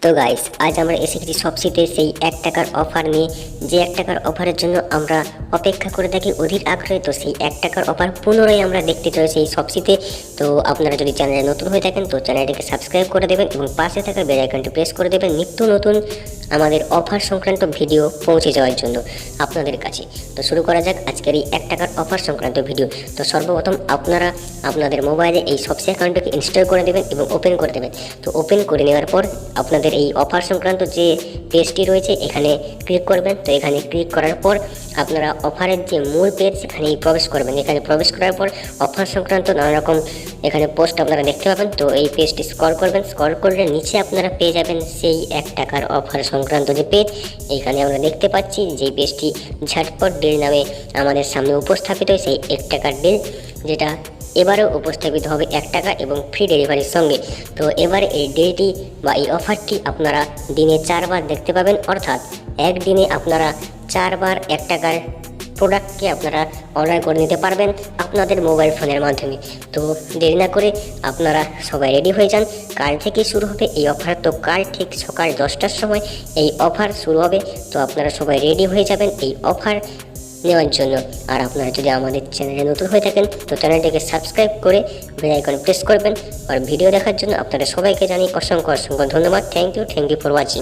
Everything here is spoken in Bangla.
তো গাইস, আজ আমরা এসে গেছি শপসিতে সেই 1 টাকার অফার নিয়ে। যে 1 টাকার অফারের জন্য আমরা অপেক্ষা করে থাকি অধীর আগ্রহে। তো সেই 1 টাকার অফার পুনরায় আমরা দেখতে চলেছি এই শপসিতে। তো আপনারা যদি চ্যানেলে নতুন হয়ে থাকেন তো চ্যানেলটিকে সাবস্ক্রাইব করে দেবেন এবং পাশে থাকা বেল আইকনটি প্রেস করে দেবেন নিত্য নতুন আমাদের অফার সংক্রান্ত ভিডিও পৌঁছে যাওয়ার জন্য আপনাদের কাছে। তো শুরু করা যাক আজকের এই 1 টাকার অফার সংক্রান্ত ভিডিও। তো সর্বপ্রথম আপনারা আপনাদের মোবাইলে এই শপসি অ্যাকাউন্টটিকে ইনস্টল করে দেবেন এবং ওপেন করে দেবেন। তো ওপেন করে নেওয়ার পর আপনাদের এই অফার সংক্রান্ত যে পেজটি রয়েছে এখানে ক্লিক করবেন। তো এখানে ক্লিক করার পর আপনারা অফারের যে মূল পেজ সেখানেই প্রবেশ করবেন। এখানে প্রবেশ করার পর অফার সংক্রান্ত নানা রকম এখানে পোস্ট আপনারা দেখতে পাবেন। তো এই পেজটি স্ক্রল করবেন, স্ক্রল করলে নিচে আপনারা পেয়ে যাবেন সেই 1 টাকার অফার সংক্রান্ত যে পেজ। এখানে আমরা দেখতে পাচ্ছি যে পেজটি ঝটপট ডিল নামে আমাদের সামনে উপস্থাপিত সেই 1 টাকার ডিল, যেটা এবারেও উপস্থাপিত হবে 1 টাকা এবং ফ্রি ডেলিভারির সঙ্গে। তো এবার এই ডিলটি বা এই অফারটি আপনারা দিনে 4 বার দেখতে পাবেন, অর্থাৎ একদিনে আপনারা 4 বার 1 টাকার প্রোডাক্টকে আপনারা অর্ডার করে নিতে পারবেন আপনাদের মোবাইল ফোনের মাধ্যমে। তো দেরি না করে আপনারা সবাই রেডি হয়ে যান, কাল থেকে শুরু হবে এই অফার। তো কাল ঠিক সকাল 10টার সময় এই অফার শুরু হবে। তো আপনারা সবাই রেডি হয়ে যাবেন এই অফার নেওয়ার জন্য। আর আপনারা যদি আমাদের চ্যানেলে নতুন হয়ে থাকেন তো চ্যানেলটিকে সাবস্ক্রাইব করে বেল আইকন প্রেস করবেন। আর ভিডিও দেখার জন্য আপনাদের সবাইকে জানাই অসংখ্য ধন্যবাদ। Thank you for watching.